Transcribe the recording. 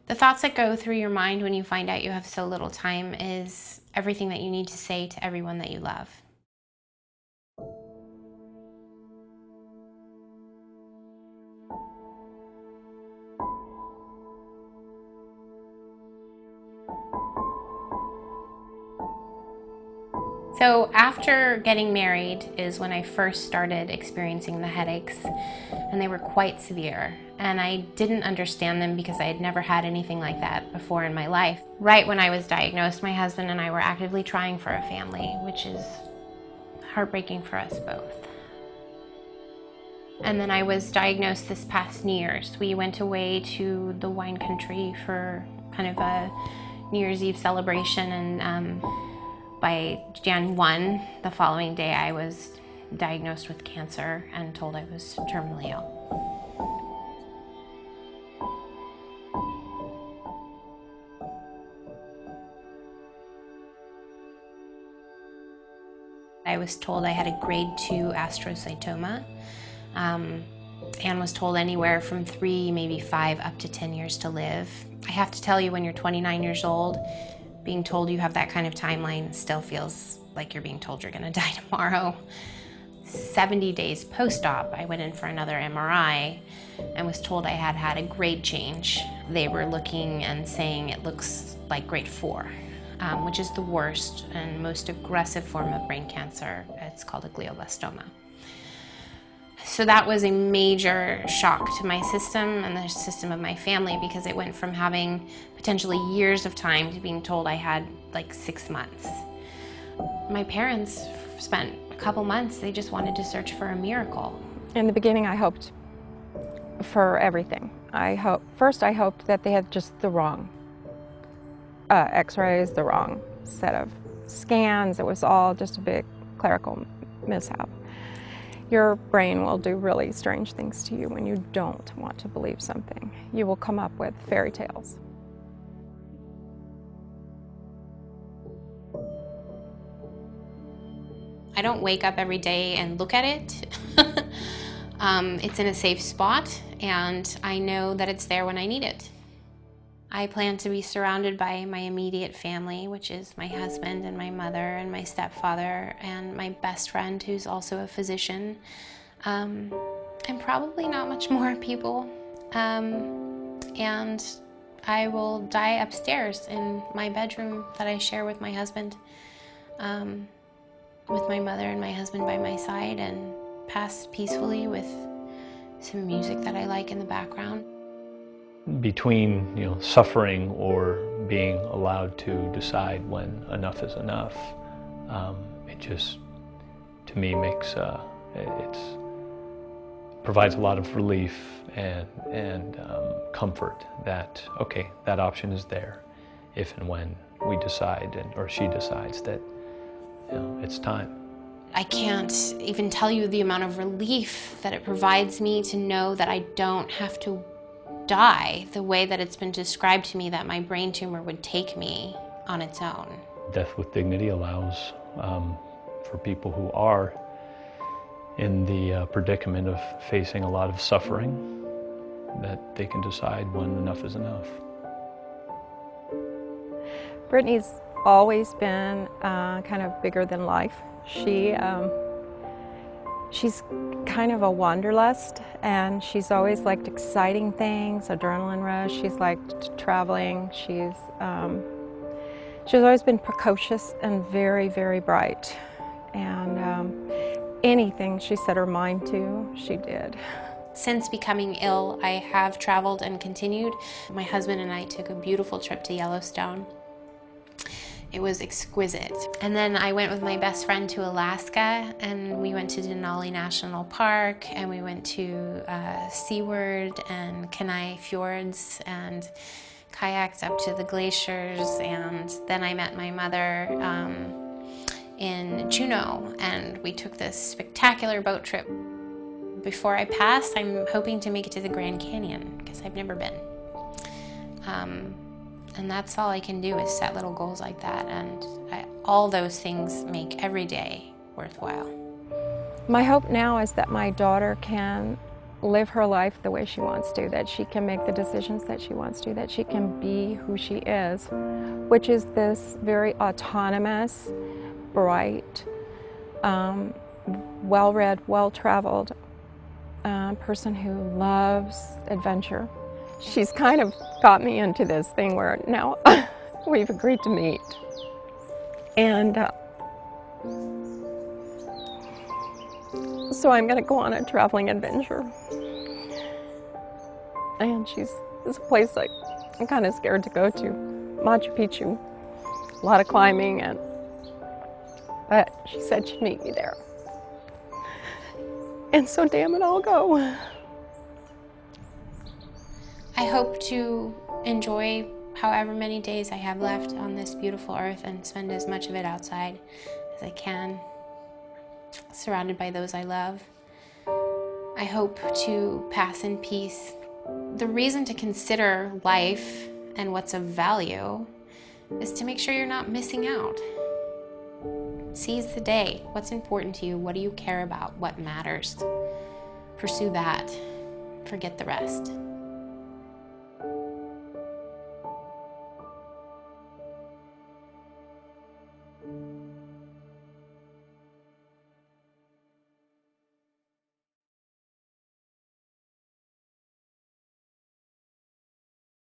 The thoughts that go through your mind when you find out you have so little time is everything that you need to say to everyone that you love. So after getting married is when I first started experiencing the headaches, and they were quite severe. And I didn't understand them because I had never had anything like that before in my life. Right when I was diagnosed, my husband and I were actively trying for a family, which is heartbreaking for us both. And then I was diagnosed this past New Year's. We went away to the wine country for kind of a New Year's Eve celebration, and by Jan 1, the following day, I was diagnosed with cancer and told I was terminally ill. I was told I had a grade 2 astrocytoma, and was told anywhere from 3, maybe 5, up to 10 years to live. I have to tell you, when you're 29 years old, being told you have that kind of timeline still feels like you're being told you're gonna die tomorrow. 70 days post-op, I went in for another MRI and was told I had had a grade change. They were looking and saying it looks like grade 4, which is the worst and most aggressive form of brain cancer. It's called a glioblastoma. So that was a major shock to my system and the system of my family, because it went from having potentially years of time to being told I had like 6 months. My parents spent a couple months, they just wanted to search for a miracle. In the beginning, I hoped for everything. First I hoped that they had just the wrong x-rays, the wrong set of scans. It was all just a big clerical mishap. Your brain will do really strange things to you when you don't want to believe something. You will come up with fairy tales. I don't wake up every day and look at it. It's in a safe spot, and I know that it's there when I need it. I plan to be surrounded by my immediate family, which is my husband and my mother and my stepfather and my best friend, who's also a physician, and probably not much more people. And I will die upstairs in my bedroom that I share with my husband, with my mother and my husband by my side, and pass peacefully with some music that I like in the background. Between suffering or being allowed to decide when enough is enough, it just, to me, makes provides a lot of relief and comfort that, okay, that option is there if and when we decide, or she decides that it's time. I can't even tell you the amount of relief that it provides me to know that I don't have to die the way that it's been described to me that my brain tumor would take me on its own. Death with dignity allows for people who are in the predicament of facing a lot of suffering, that they can decide when enough is enough. Brittany's always been kind of bigger than life. She's kind of a wanderlust, and she's always liked exciting things, adrenaline rush. She's liked traveling. She's always been precocious and very, very bright. And anything she set her mind to, she did. Since becoming ill, I have traveled and continued. My husband and I took a beautiful trip to Yellowstone. It was exquisite. And then I went with my best friend to Alaska, and we went to Denali National Park, and we went to Seward and Kenai Fjords and kayaked up to the glaciers. And then I met my mother in Juneau, and we took this spectacular boat trip. Before I pass, I'm hoping to make it to the Grand Canyon, because I've never been. And that's all I can do, is set little goals like that, and all those things make every day worthwhile. My hope now is that my daughter can live her life the way she wants to, that she can make the decisions that she wants to, that she can be who she is, which is this very autonomous, bright, well-read, well-traveled person who loves adventure. She's kind of got me into this thing where now we've agreed to meet. And so I'm going to go on a traveling adventure. And it's a place I'm kind of scared to go to, Machu Picchu. A lot of climbing, but she said she'd meet me there. And so damn it, I'll go. I hope to enjoy however many days I have left on this beautiful earth and spend as much of it outside as I can, surrounded by those I love. I hope to pass in peace. The reason to consider life and what's of value is to make sure you're not missing out. Seize the day. What's important to you? What do you care about? What matters? Pursue that. Forget the rest.